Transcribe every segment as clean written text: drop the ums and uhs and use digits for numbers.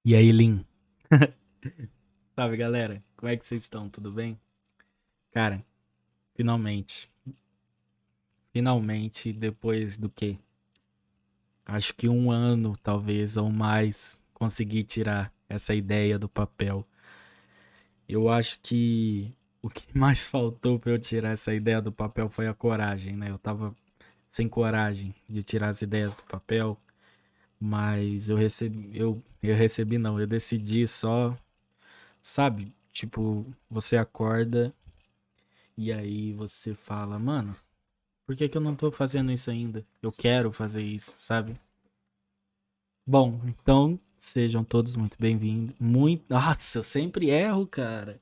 E aí, Lin? Salve, galera. Como é que vocês estão? Tudo bem? Cara, finalmente. Finalmente, depois do quê? Acho que um ano, talvez, ou mais, consegui tirar essa ideia do papel. Eu acho que o que mais faltou pra eu tirar essa ideia do papel foi a coragem, né? Eu tava sem coragem de tirar as ideias do papel, mas eu recebi não, eu decidi só, sabe? Tipo, você acorda e aí você fala, mano, por que que eu não tô fazendo isso ainda? Eu quero fazer isso, sabe? Bom, então sejam todos muito bem-vindos. Muito. Nossa, eu sempre erro, cara.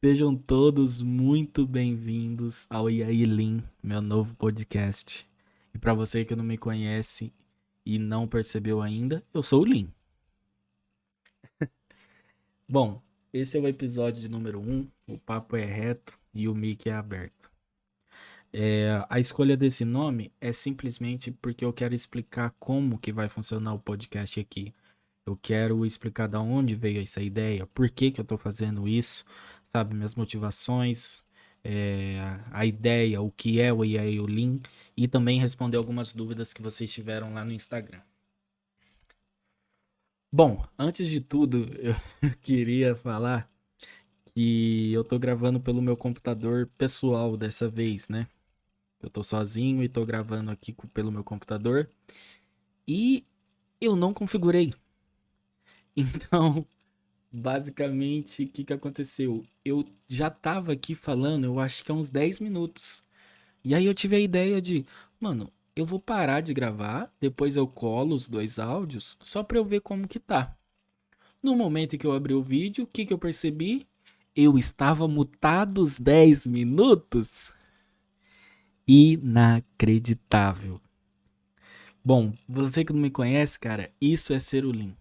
Sejam todos muito bem-vindos ao Yailin, meu novo podcast. E pra você que não me conhece e não percebeu ainda, eu sou o Lin. Bom, esse é o episódio de número um. O papo é reto e o mic é aberto. A escolha desse nome é simplesmente porque eu quero explicar como que vai funcionar o podcast aqui. Eu quero explicar da onde veio essa ideia, por que que eu tô fazendo isso, sabe, minhas motivações, a ideia, o que é o EA e o Lean, e também responder algumas dúvidas que vocês tiveram lá no Instagram. Bom, antes de tudo, eu queria falar que eu tô gravando pelo meu computador pessoal dessa vez, né? Eu tô sozinho e tô gravando aqui pelo meu computador. E eu não configurei. Então, basicamente, o que que aconteceu? Eu já tava aqui falando, eu acho que há uns 10 minutos. E aí eu tive a ideia de, mano, eu vou parar de gravar, depois eu colo os dois áudios, só pra eu ver como que tá. No momento em que eu abri o vídeo, o que que eu percebi? Eu estava mutado os 10 minutos. Inacreditável. Bom, você que não me conhece, cara, isso é ser o Lean.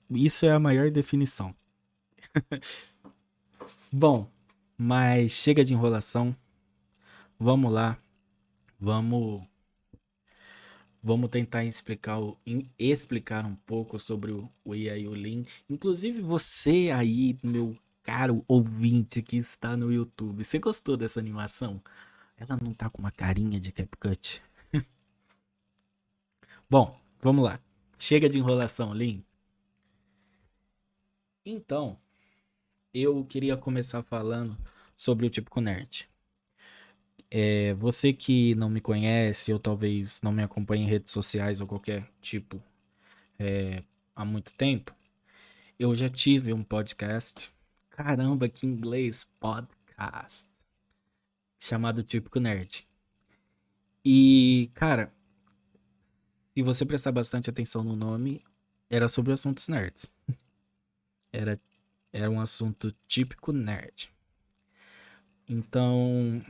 Isso é a maior definição. Bom, mas chega de enrolação. Vamos lá. Vamos, vamos tentar explicar um pouco sobre o IA e o Lean. Inclusive você aí, meu caro ouvinte que está no YouTube, você gostou dessa animação? Ela não tá com uma carinha de CapCut? Bom, vamos lá. Chega de enrolação, Lean. Então, eu queria começar falando sobre o Típico Nerd. Você que não me conhece ou talvez não me acompanhe em redes sociais ou qualquer tipo há muito tempo, eu já tive um podcast. Caramba, que inglês! Podcast. Chamado Típico Nerd. E, cara, se você prestar bastante atenção no nome, era sobre assuntos nerds. Era, era um assunto típico nerd. Então,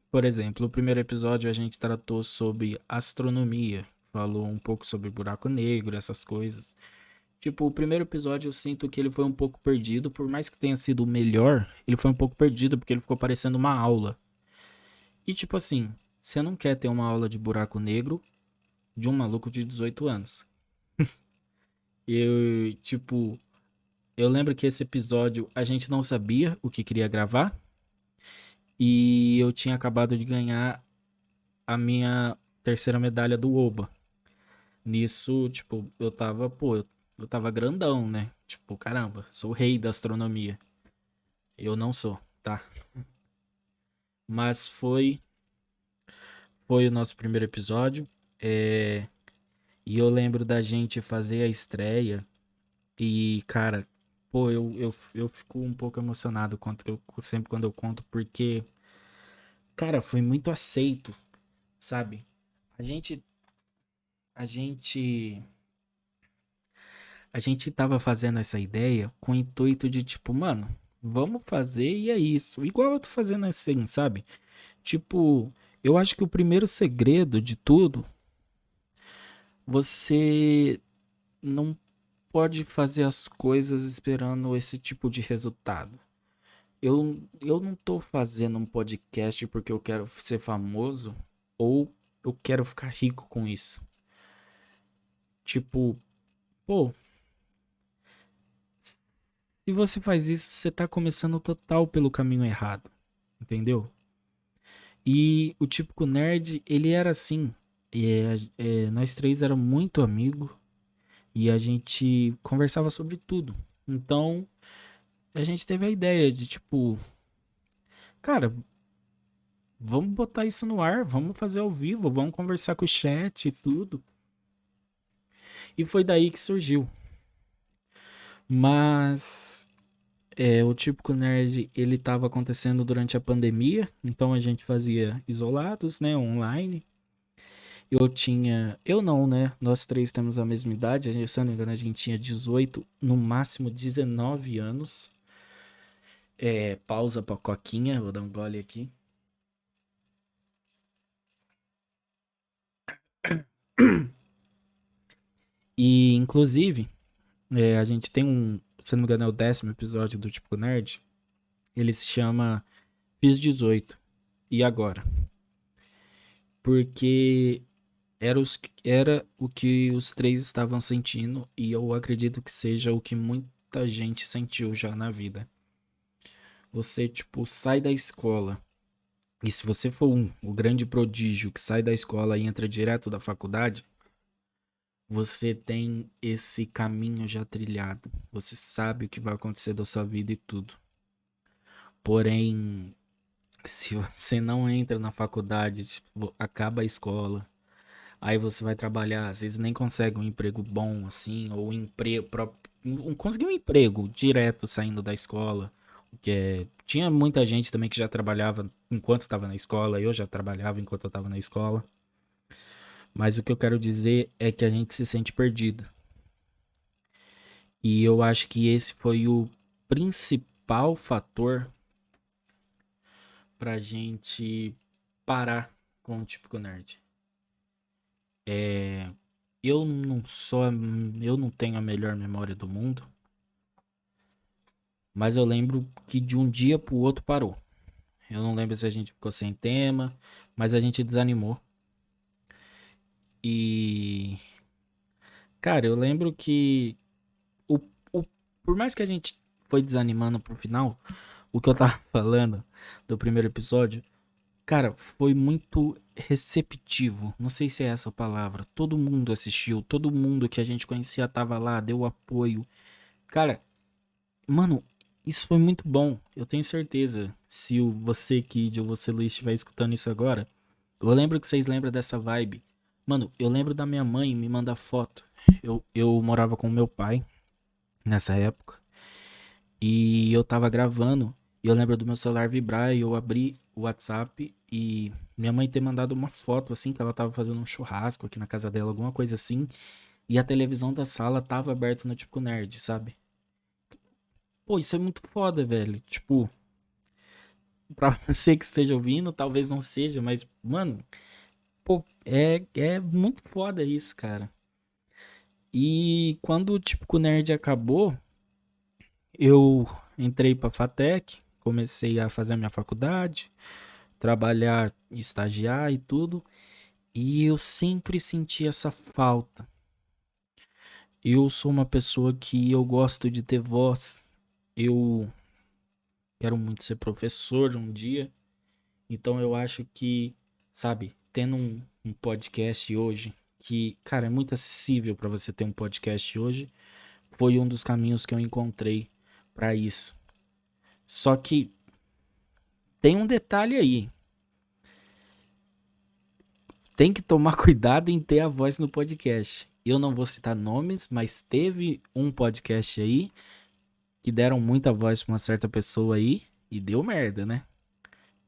por exemplo, o primeiro episódio a gente tratou sobre astronomia, falou um pouco sobre buraco negro, essas coisas. Tipo, o primeiro episódio eu sinto que ele foi um pouco perdido, por mais que tenha sido o melhor, ele foi um pouco perdido porque ele ficou parecendo uma aula. E tipo assim, você não quer ter uma aula de buraco negro de um maluco de 18 anos. Tipo, eu lembro que esse episódio a gente não sabia o que queria gravar e eu tinha acabado de ganhar a minha terceira medalha do Oba. Nisso, tipo, eu tava grandão, né? Tipo, caramba, sou o rei da astronomia. Eu não sou, tá? Mas foi o nosso primeiro episódio. É, e eu lembro da gente fazer a estreia. E, cara, pô, eu fico um pouco emocionado sempre quando eu conto, porque, cara, foi muito aceito, sabe? A gente, a gente A gente tava fazendo essa ideia com o intuito de tipo, mano, vamos fazer e é isso. Igual eu tô fazendo assim, sabe? Tipo, eu acho que o primeiro segredo de tudo, você não pode fazer as coisas esperando esse tipo de resultado. Eu não tô fazendo um podcast porque eu quero ser famoso ou eu quero ficar rico com isso. Tipo, pô, Se você faz isso, você tá começando total pelo caminho errado, entendeu? E o típico nerd, ele era assim. Nós três éramos muito amigos e a gente conversava sobre tudo. Então, a gente teve a ideia de tipo, cara, vamos botar isso no ar, vamos fazer ao vivo, vamos conversar com o chat e tudo. E foi daí que surgiu. Mas o típico nerd, ele tava acontecendo durante a pandemia, então a gente fazia isolados, né, online. Eu não, né? Nós três temos a mesma idade, se eu não me engano, a gente tinha 18, no máximo 19 anos. Pausa pra coquinha, vou dar um gole aqui. E, inclusive, a gente tem se eu não me engano, é o 10º episódio do Típico Nerd. Ele se chama Fiz 18. E agora? Porque era o que os três estavam sentindo e eu acredito que seja o que muita gente sentiu já na vida. Você, tipo, sai da escola. E se você for o grande prodígio que sai da escola e entra direto da faculdade, você tem esse caminho já trilhado. Você sabe o que vai acontecer da sua vida e tudo. Porém, se você não entra na faculdade, tipo, acaba a escola, aí você vai trabalhar, às vezes nem consegue um emprego bom assim, ou um emprego conseguir um emprego direto saindo da escola. Tinha muita gente também que já trabalhava enquanto estava na escola, eu já trabalhava enquanto eu estava na escola. Mas o que eu quero dizer é que a gente se sente perdido. E eu acho que esse foi o principal fator pra gente parar com o típico nerd. Eu não sou, eu não tenho a melhor memória do mundo, mas eu lembro que de um dia pro outro parou. Eu não lembro se a gente ficou sem tema, mas a gente desanimou. E, cara, eu lembro que o, o, por mais que a gente foi desanimando pro final, o que eu tava falando do primeiro episódio, cara, foi muito receptivo. Não sei se é essa a palavra. Todo mundo assistiu, todo mundo que a gente conhecia tava lá, deu apoio. Cara, mano, isso foi muito bom. Eu tenho certeza. Se você, Kid, ou você, Luiz, estiver escutando isso agora, eu lembro que vocês lembram dessa vibe. Mano, eu lembro da minha mãe me mandar foto. Eu morava com meu pai nessa época. E eu tava gravando. E eu lembro do meu celular vibrar. E eu abri o WhatsApp. E minha mãe ter mandado uma foto assim. Que ela tava fazendo um churrasco aqui na casa dela. Alguma coisa assim. E a televisão da sala tava aberta no Tipo Nerd, sabe? Pô, isso é muito foda, velho. Tipo, pra você que esteja ouvindo, talvez não seja, mas, mano, pô, é muito foda isso, cara. E quando o Típico Nerd acabou, eu entrei pra FATEC, comecei a fazer a minha faculdade, trabalhar, estagiar e tudo, e eu sempre senti essa falta. Eu sou uma pessoa que eu gosto de ter voz, eu quero muito ser professor um dia. Então eu acho que, sabe, tendo um podcast hoje, que, cara, é muito acessível para você ter um podcast hoje, foi um dos caminhos que eu encontrei para isso. Só que tem um detalhe aí. Tem que tomar cuidado em ter a voz no podcast. Eu não vou citar nomes, mas teve um podcast aí que deram muita voz pra uma certa pessoa aí e deu merda, né?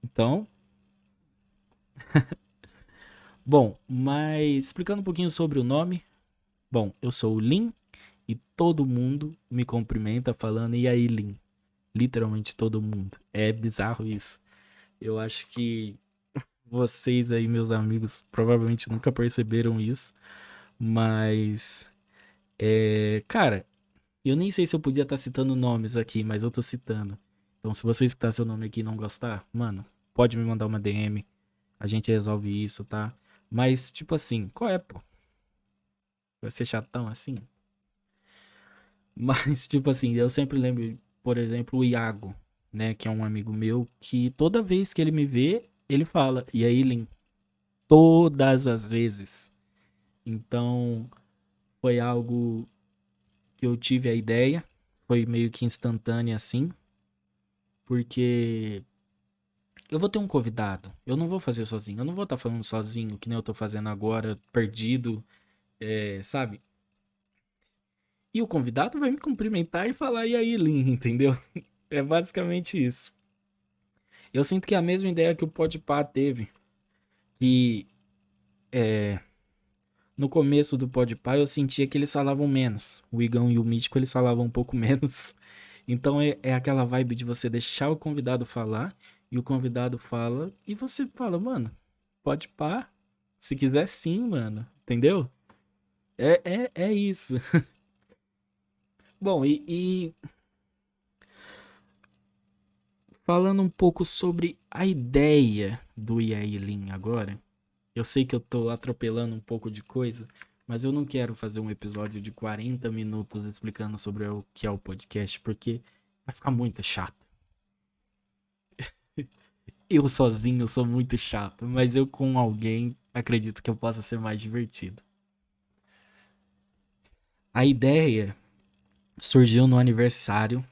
Então, bom, mas explicando um pouquinho sobre o nome. Bom, eu sou o Lin e todo mundo me cumprimenta falando e aí, Lin? Literalmente todo mundo. É bizarro isso. Eu acho que vocês aí, meus amigos, provavelmente nunca perceberam isso, mas cara, eu nem sei se eu podia estar citando nomes aqui, mas eu tô citando. Então, se você escutar seu nome aqui e não gostar, mano, pode me mandar uma DM, a gente resolve isso, tá? Mas tipo assim, qual é, pô? Vai ser chatão assim? Mas, tipo assim, eu sempre lembro. por exemplo, o Iago, né, que é um amigo meu, que toda vez que ele me vê, ele fala, e aí, Lin, todas as vezes. Então, foi algo que eu tive a ideia, foi meio que instantânea assim, porque eu vou ter um convidado, eu não vou fazer sozinho, eu não vou estar falando sozinho, que nem eu tô fazendo agora, perdido, sabe? E o convidado vai me cumprimentar e falar, e aí, Lin, entendeu? É basicamente isso. Eu sinto que é a mesma ideia que o Podpah teve, que no começo do Podpah eu sentia que eles falavam menos. O Igão e o Mítico eles falavam um pouco menos. Então é aquela vibe de você deixar o convidado falar e o convidado fala e você fala, mano, Podpah, se quiser sim, mano, entendeu? É isso. Bom, e falando um pouco sobre a ideia do Yailin agora, eu sei que eu tô atropelando um pouco de coisa, mas eu não quero fazer um episódio de 40 minutos explicando sobre o que é o podcast, porque vai ficar muito chato. Eu sozinho sou muito chato, mas eu com alguém acredito que eu possa ser mais divertido. A ideia surgiu no aniversário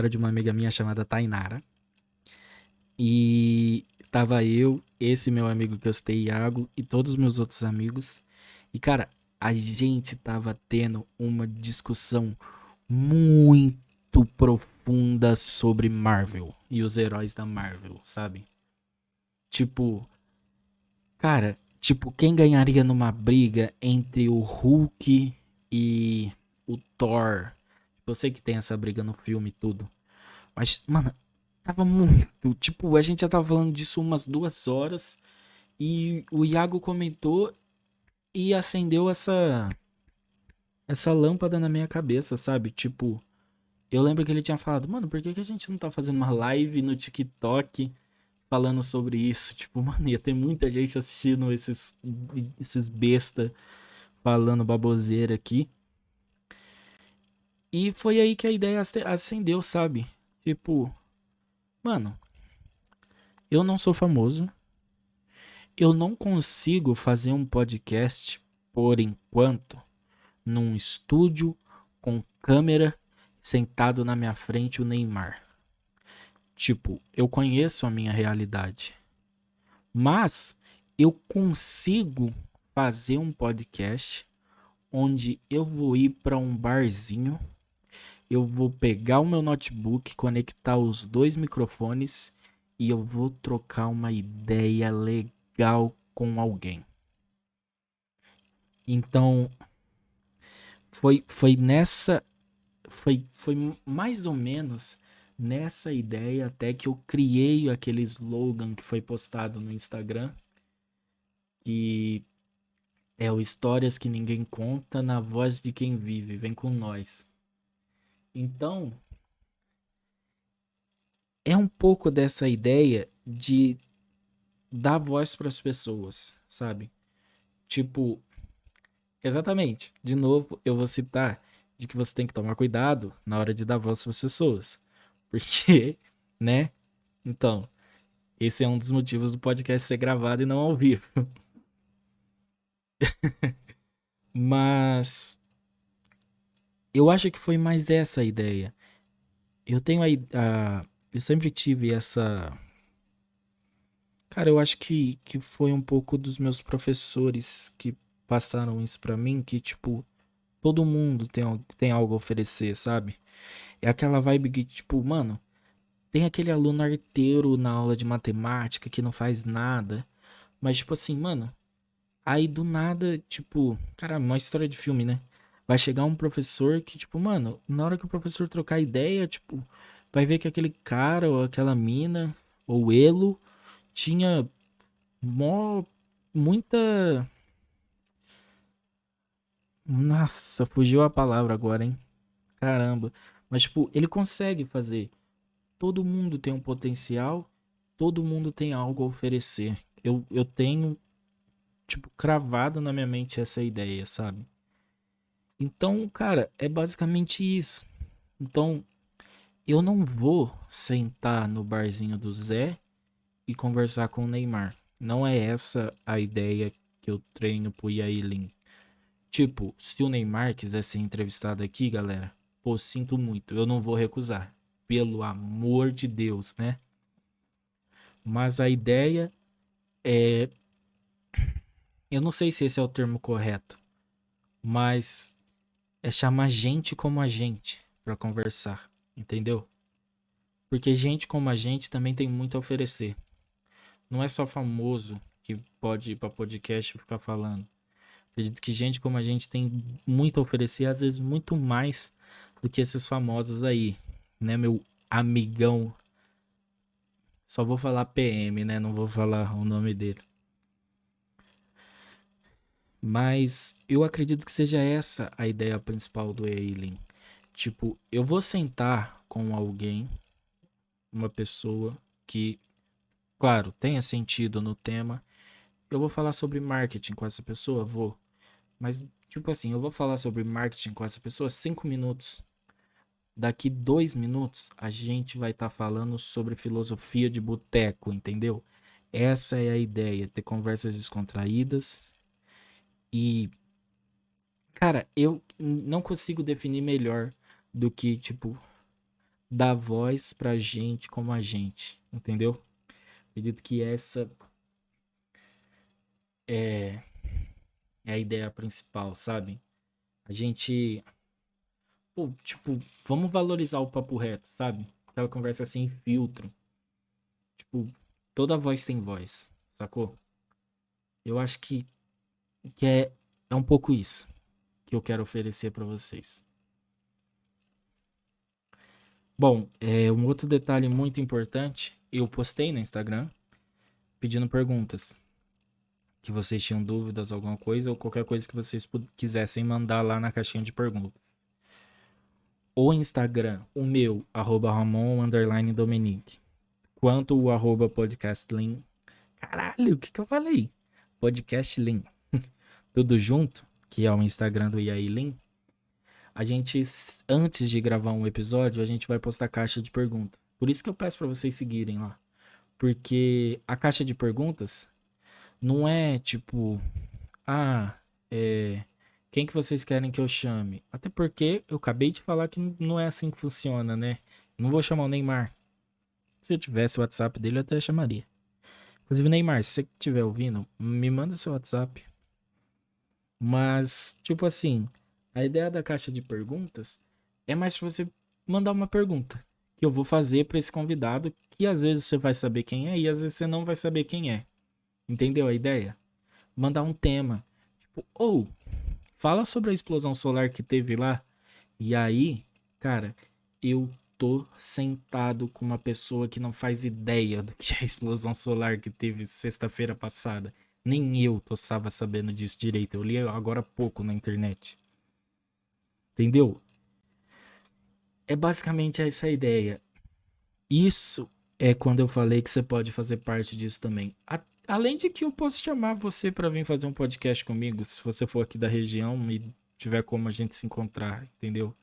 de uma amiga minha chamada Tainara. E tava eu, esse meu amigo que eu citei, Iago, e todos os meus outros amigos. E cara, a gente tava tendo uma discussão muito profunda sobre Marvel e os heróis da Marvel, sabe? Tipo, cara, tipo, quem ganharia numa briga entre o Hulk e o Thor? Eu sei que tem essa briga no filme e tudo. Mas, mano, tava muito. Tipo, a gente já tava falando disso umas 2 horas. E o Iago comentou e acendeu essa lâmpada na minha cabeça, sabe? Tipo, eu lembro que ele tinha falado, mano, por que que a gente não tá fazendo uma live no TikTok falando sobre isso? Tipo, mano, ia ter muita gente assistindo esses besta falando baboseira aqui. E foi aí que a ideia acendeu, sabe? Tipo, mano, eu não sou famoso. Eu não consigo fazer um podcast por enquanto num estúdio com câmera sentado na minha frente o Neymar. Tipo, eu conheço a minha realidade, mas eu consigo fazer um podcast onde eu vou ir para um barzinho, eu vou pegar o meu notebook, conectar os dois microfones e eu vou trocar uma ideia legal com alguém. Então, foi nessa. Foi mais ou menos nessa ideia até que eu criei aquele slogan que foi postado no Instagram. Que é o Histórias que Ninguém Conta na voz de quem vive. Vem com nós. Então, é um pouco dessa ideia de dar voz para as pessoas, sabe? Tipo, exatamente. De novo, eu vou citar de que você tem que tomar cuidado na hora de dar voz para as pessoas. Porque, né? Então, esse é um dos motivos do podcast ser gravado e não ao vivo. Mas eu acho que foi mais essa a ideia. Eu tenho eu sempre tive essa. Cara, eu acho que foi um pouco dos meus professores que passaram isso pra mim, que tipo, todo mundo tem algo a oferecer, sabe? É aquela vibe que, tipo, mano, tem aquele aluno arteiro na aula de matemática que não faz nada. Mas, tipo assim, mano, aí do nada, tipo, cara, uma história de filme, né? Vai chegar um professor que, tipo, mano, na hora que o professor trocar ideia, tipo, vai ver que aquele cara ou aquela mina ou elo tinha mó, muita. Nossa, fugiu a palavra agora, hein? Caramba. Mas, tipo, ele consegue fazer. Todo mundo tem um potencial, todo mundo tem algo a oferecer. Eu tenho, tipo, cravado na minha mente essa ideia, sabe? Então, cara, é basicamente isso. Então, Eu não vou sentar no barzinho do Zé e conversar com o Neymar. Não é essa a ideia que eu treino pro Yailin. Tipo, se o Neymar quiser ser entrevistado aqui, galera, pô, sinto muito, eu não vou recusar. Pelo amor de Deus, né? Mas a ideia é. Eu não sei se esse é o termo correto, mas é chamar gente como a gente pra conversar, entendeu? Porque gente como a gente também tem muito a oferecer. Não é só famoso que pode ir pra podcast e ficar falando. Acredito que gente como a gente tem muito a oferecer, às vezes muito mais do que esses famosos aí, né, meu amigão? Só vou falar PM, né? Não vou falar o nome dele. Mas eu acredito que seja essa a ideia principal do Eileen. Tipo, eu vou sentar com alguém, uma pessoa que, claro, tenha sentido no tema. Eu vou falar sobre marketing com essa pessoa, vou. Mas, tipo assim, eu vou falar sobre marketing com essa pessoa 5 minutos. Daqui 2 minutos, a gente vai estar falando sobre filosofia de boteco, entendeu? Essa é a ideia, ter conversas descontraídas. E, cara, eu não consigo definir melhor do que, tipo, dar voz pra gente como a gente, entendeu? Acredito que essa é, é a ideia principal, sabe? A gente, pô, tipo, vamos valorizar o papo reto, sabe? Aquela conversa sem filtro. Tipo, toda voz tem voz, sacou? Eu acho que é um pouco isso que eu quero oferecer pra vocês. Bom, um outro detalhe muito importante, eu postei no Instagram pedindo perguntas. Que vocês tinham dúvidas, alguma coisa, ou qualquer coisa que vocês quisessem mandar lá na caixinha de perguntas. O Instagram, o meu, @Ramon_Dominique, quanto o @podcastlin. Caralho, o que que eu falei? Podcastlin. Tudo junto, que é o Instagram do Yailin. A gente, antes de gravar um episódio, a gente vai postar caixa de perguntas. Por isso que eu peço pra vocês seguirem lá. Porque a caixa de perguntas não é tipo, ah, quem que vocês querem que eu chame? Até porque eu acabei de falar que não é assim que funciona, né? Não vou chamar o Neymar. Se eu tivesse o WhatsApp dele, eu até chamaria. Inclusive, Neymar, se você estiver ouvindo, me manda seu WhatsApp. Mas, tipo assim, a ideia da caixa de perguntas é mais pra você mandar uma pergunta que eu vou fazer pra esse convidado, que às vezes você vai saber quem é e às vezes você não vai saber quem é. Entendeu a ideia? Mandar um tema. Tipo, ou fala sobre a explosão solar que teve lá. E aí, cara, eu tô sentado com uma pessoa que não faz ideia do que é a explosão solar que teve sexta-feira passada. Nem eu estava sabendo disso direito. Eu li agora há pouco na internet. Entendeu? É basicamente essa a ideia. Isso é quando eu falei que você pode fazer parte disso também. Além de que eu posso chamar você para vir fazer um podcast comigo, se você for aqui da região e tiver como a gente se encontrar, entendeu?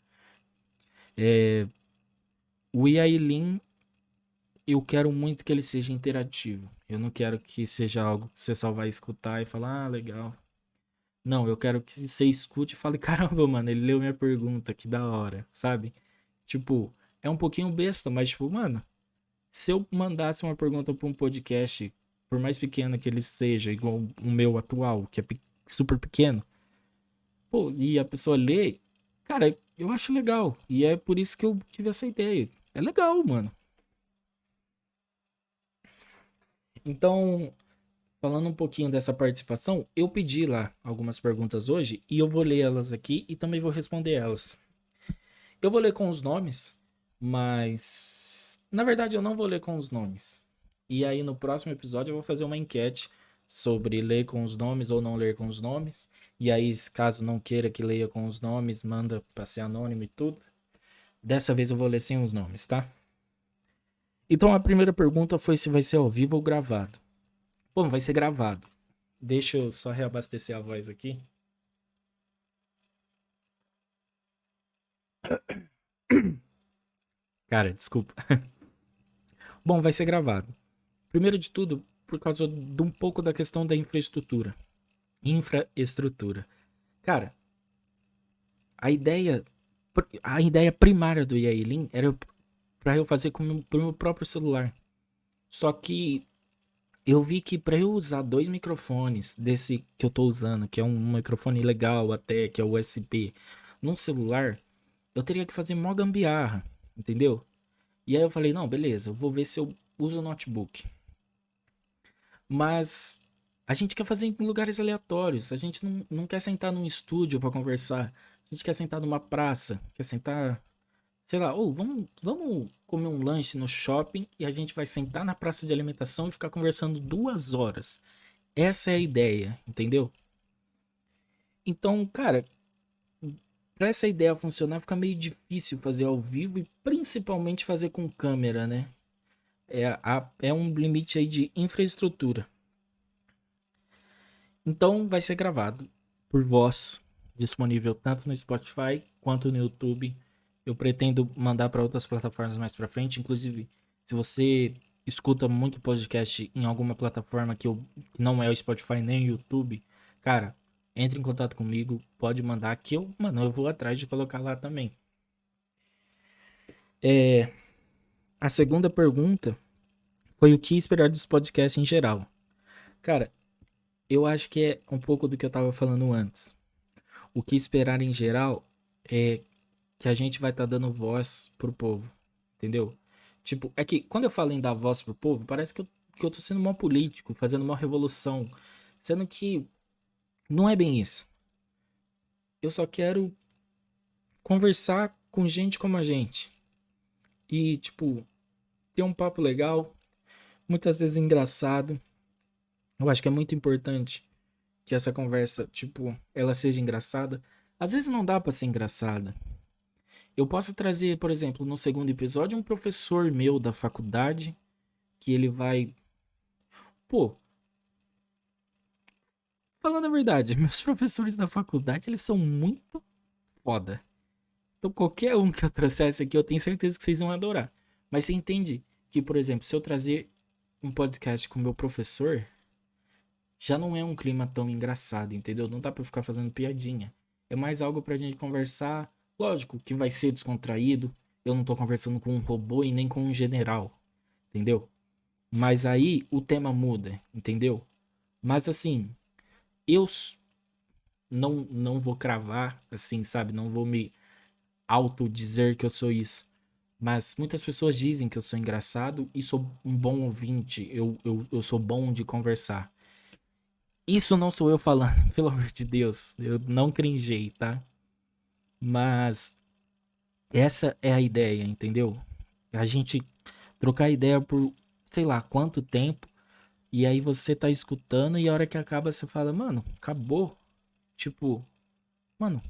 O Yailin, eu quero muito que ele seja interativo. Eu não quero que seja algo que você só vai escutar e falar, ah, legal. Não, eu quero que você escute e fale, caramba, mano, ele leu minha pergunta, que da hora, sabe? Tipo, é um pouquinho besta, mas tipo, mano, se eu mandasse uma pergunta pra um podcast, por mais pequeno que ele seja, igual o meu atual, que é super pequeno, pô, e a pessoa lê, cara, eu acho legal. E é por isso que eu tive essa ideia. É legal, mano. Então, falando um pouquinho dessa participação, eu pedi lá algumas perguntas hoje e eu vou ler elas aqui e também vou responder elas. Eu vou ler com os nomes, mas na verdade eu não vou ler com os nomes. E aí no próximo episódio eu vou fazer uma enquete sobre ler com os nomes ou não ler com os nomes. E aí, caso não queira que leia com os nomes, manda pra ser anônimo e tudo. Dessa vez eu vou ler sem os nomes, tá? Então a primeira pergunta foi se vai ser ao vivo ou gravado. Bom, vai ser gravado. Deixa eu só reabastecer a voz aqui. Cara, desculpa. Bom, vai ser gravado. Primeiro de tudo, por causa de um pouco da questão da infraestrutura. Infraestrutura. Cara, a ideia, a ideia primária do Yailin era para eu fazer com pro meu próprio celular. Só que eu vi que para eu usar dois microfones desse que eu tô usando, que é um microfone legal até, que é USB, num celular, eu teria que fazer mó gambiarra, entendeu? E aí eu falei, não, beleza, eu vou ver se eu uso o notebook. Mas a gente quer fazer em lugares aleatórios. A gente não quer sentar num estúdio pra conversar. A gente quer sentar numa praça. Quer sentar, sei lá, ou vamos comer um lanche no shopping e a gente vai sentar na praça de alimentação e ficar conversando 2 horas. Essa é a ideia, entendeu? Então, cara, pra essa ideia funcionar fica meio difícil fazer ao vivo e principalmente fazer com câmera, né? É um limite aí de infraestrutura. Então vai ser gravado por voz, disponível tanto no Spotify quanto no YouTube. Eu pretendo mandar para outras plataformas mais para frente, inclusive se você escuta muito podcast em alguma plataforma que não é o Spotify nem o YouTube, cara, entre em contato comigo, pode mandar que eu vou atrás de colocar lá também. A segunda pergunta foi o que esperar dos podcasts em geral. Cara, eu acho que é um pouco do que eu tava falando antes. O que esperar em geral é que a gente vai estar dando voz pro povo, entendeu? Tipo, é que quando eu falo em dar voz pro povo, parece que eu tô sendo mó político, fazendo uma revolução, sendo que não é bem isso. Eu só quero conversar com gente como a gente e, tipo, ter um papo legal, muitas vezes engraçado. Eu acho que é muito importante que essa conversa, tipo, ela seja engraçada. Às vezes não dá pra ser engraçada. Eu posso trazer, por exemplo, no segundo episódio, um professor meu da faculdade que ele vai. Pô, falando a verdade, meus professores da faculdade, eles são muito foda. Então qualquer um que eu trouxesse aqui, eu tenho certeza que vocês vão adorar. Mas você entende que, por exemplo, se eu trazer um podcast com meu professor, já não é um clima tão engraçado, entendeu? Não dá pra eu ficar fazendo piadinha. É mais algo pra gente conversar. Lógico que vai ser descontraído. Eu não tô conversando com um robô e nem com um general, entendeu? Mas aí o tema muda, entendeu? Mas assim, eu não vou cravar, assim, sabe? Não vou me auto dizer que eu sou isso. Mas muitas pessoas dizem que eu sou engraçado e sou um bom ouvinte. Eu sou bom de conversar. Isso não sou eu falando, pelo amor de Deus. Eu não cringei, tá? Mas essa é a ideia, entendeu? A gente trocar ideia por sei lá quanto tempo. E aí você tá escutando e a hora que acaba você fala, mano, acabou. Tipo, mano,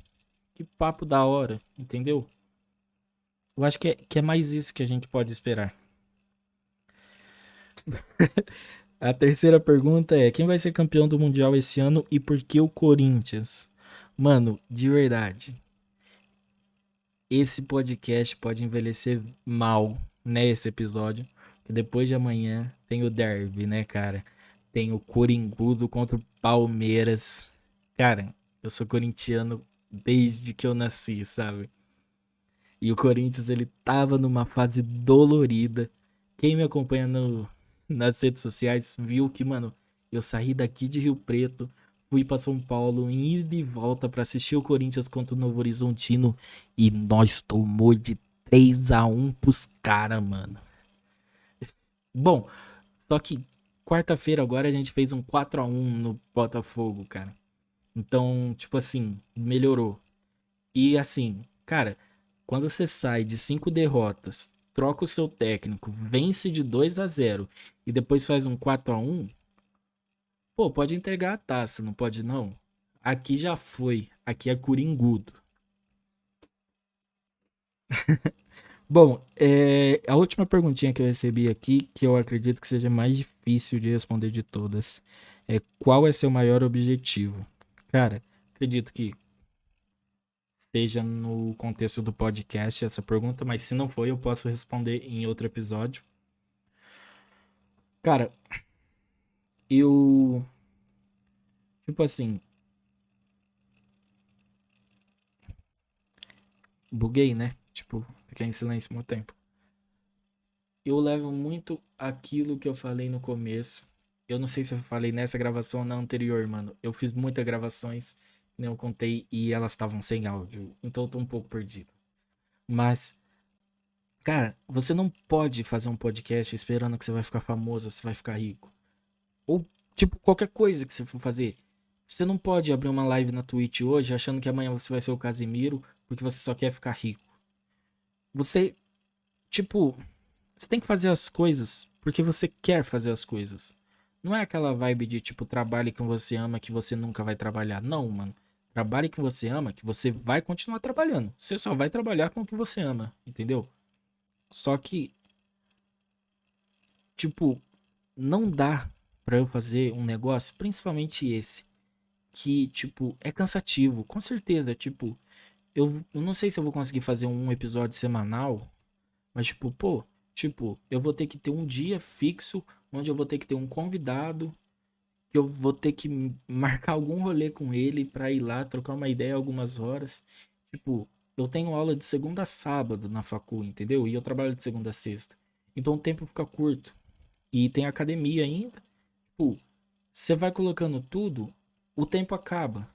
que papo da hora, entendeu? Eu acho que é mais isso que a gente pode esperar. A terceira pergunta é: quem vai ser campeão do Mundial esse ano e por que o Corinthians? Mano, de verdade, esse podcast pode envelhecer mal nesse episódio. Que depois de amanhã tem o derby, né, cara? Tem o Coringudo contra o Palmeiras. Cara, eu sou corintiano desde que eu nasci, sabe? E o Corinthians, ele tava numa fase dolorida. Quem me acompanha nas redes sociais viu que, mano, eu saí daqui de Rio Preto, fui pra São Paulo, em ida e volta pra assistir o Corinthians contra o Novo Horizontino e nós tomou de 3-1 pros caras, mano. Bom, só que quarta-feira agora a gente fez um 4-1 no Botafogo, cara. Então, tipo assim, melhorou. E assim, cara, quando você sai de 5 derrotas, troca o seu técnico, vence de 2-0 e depois faz um 4-1, pô, pode entregar a taça, não pode não? Aqui já foi, aqui é Coringudo. Bom, a última perguntinha que eu recebi aqui, que eu acredito que seja mais difícil de responder de todas, qual é seu maior objetivo? Cara, acredito que seja no contexto do podcast essa pergunta, mas se não foi, eu posso responder em outro episódio. Cara, eu. Tipo assim, buguei, né? Tipo, fiquei em silêncio muito tempo. Eu levo muito aquilo que eu falei no começo. Eu não sei se eu falei nessa gravação ou na anterior, mano. Eu fiz muitas gravações, que nem eu contei, e elas estavam sem áudio. Então eu tô um pouco perdido. Mas, cara, você não pode fazer um podcast esperando que você vai ficar famoso, você vai ficar rico. Ou, tipo, qualquer coisa que você for fazer. Você não pode abrir uma live na Twitch hoje achando que amanhã você vai ser o Casimiro porque você só quer ficar rico. Você, tipo, você tem que fazer as coisas porque você quer fazer as coisas. Não é aquela vibe de, tipo, trabalhe com você ama que você nunca vai trabalhar. Não, mano. Trabalhe com você ama que você vai continuar trabalhando. Você só vai trabalhar com o que você ama, entendeu? Só que, tipo, não dá pra eu fazer um negócio, principalmente esse, que, tipo, é cansativo. Com certeza, tipo, eu não sei se eu vou conseguir fazer um episódio semanal, mas, tipo, pô, tipo, eu vou ter que ter um dia fixo onde eu vou ter que ter um convidado, que eu vou ter que marcar algum rolê com ele pra ir lá trocar uma ideia algumas horas. Tipo, eu tenho aula de segunda a sábado na facul, entendeu? E eu trabalho de segunda a sexta. Então o tempo fica curto. E tem academia ainda. Tipo, você vai colocando tudo, o tempo acaba.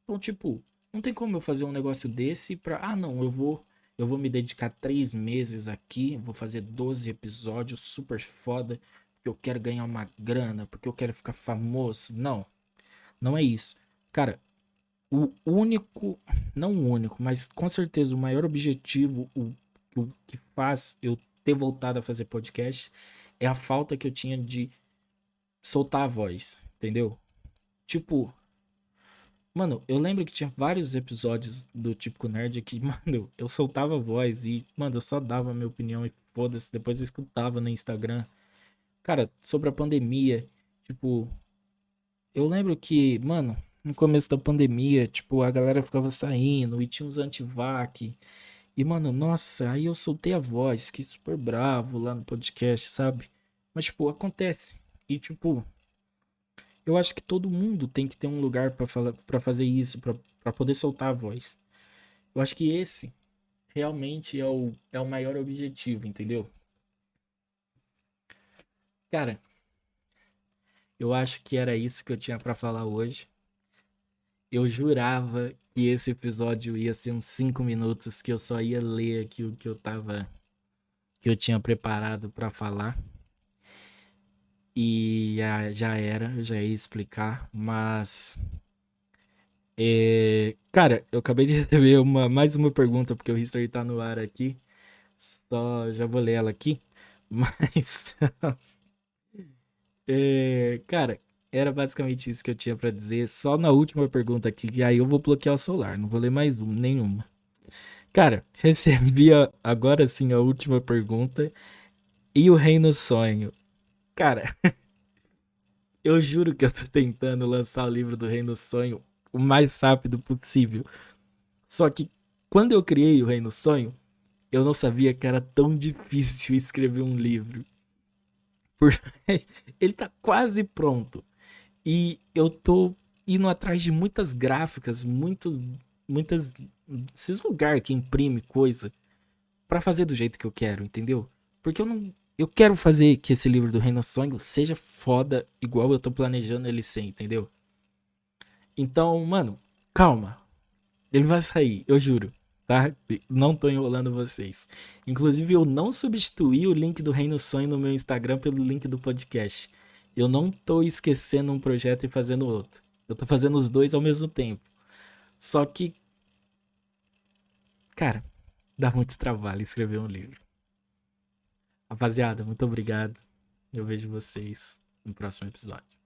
Então, tipo, não tem como eu fazer um negócio desse pra. Ah, não, eu vou me dedicar 3 meses aqui, vou fazer 12 episódios super foda, porque eu quero ganhar uma grana, porque eu quero ficar famoso. Não, não é isso. Cara, o único, não o único, mas com certeza o maior objetivo, o que faz eu ter voltado a fazer podcast é a falta que eu tinha de soltar a voz, entendeu? Tipo, mano, eu lembro que tinha vários episódios do Típico Nerd que, mano, eu soltava a voz e, mano, eu só dava a minha opinião e foda-se. Depois eu escutava no Instagram. Cara, sobre a pandemia, tipo, eu lembro que, mano, no começo da pandemia, tipo, a galera ficava saindo e tinha uns antivac. E, mano, nossa, aí eu soltei a voz, fiquei super bravo lá no podcast, sabe? Mas, tipo, acontece. E, tipo, eu acho que todo mundo tem que ter um lugar pra falar, para fazer isso, pra poder soltar a voz. Eu acho que esse realmente é o maior objetivo, entendeu? Cara, eu acho que era isso que eu tinha pra falar hoje. Eu jurava que esse episódio ia ser uns 5 minutos, que eu só ia ler aqui o que eu tinha preparado pra falar. E já era, eu já ia explicar, mas. Cara, eu acabei de receber mais uma pergunta, porque o History tá no ar aqui. Só já vou ler ela aqui. Mas. Cara, era basicamente isso que eu tinha pra dizer. Só na última pergunta aqui, e aí eu vou bloquear o celular, não vou ler mais nenhuma. Cara, recebi agora sim a última pergunta. E o Reino Sonho? Cara, eu juro que eu tô tentando lançar o livro do Reino Sonho o mais rápido possível. Só que quando eu criei o Reino Sonho, eu não sabia que era tão difícil escrever um livro. Por... Ele tá quase pronto. E eu tô indo atrás de muitas gráficas, muitas. Esses lugares que imprime coisa pra fazer do jeito que eu quero, entendeu? Porque eu não. Eu quero fazer que esse livro do Reino Sonho seja foda, igual eu tô planejando ele ser, entendeu? Então, mano, calma. Ele vai sair, eu juro, tá? Não tô enrolando vocês. Inclusive, eu não substituí o link do Reino Sonho no meu Instagram pelo link do podcast. Eu não tô esquecendo um projeto e fazendo outro. Eu tô fazendo os dois ao mesmo tempo. Só que, cara, dá muito trabalho escrever um livro. Rapaziada, muito obrigado. Eu vejo vocês no próximo episódio.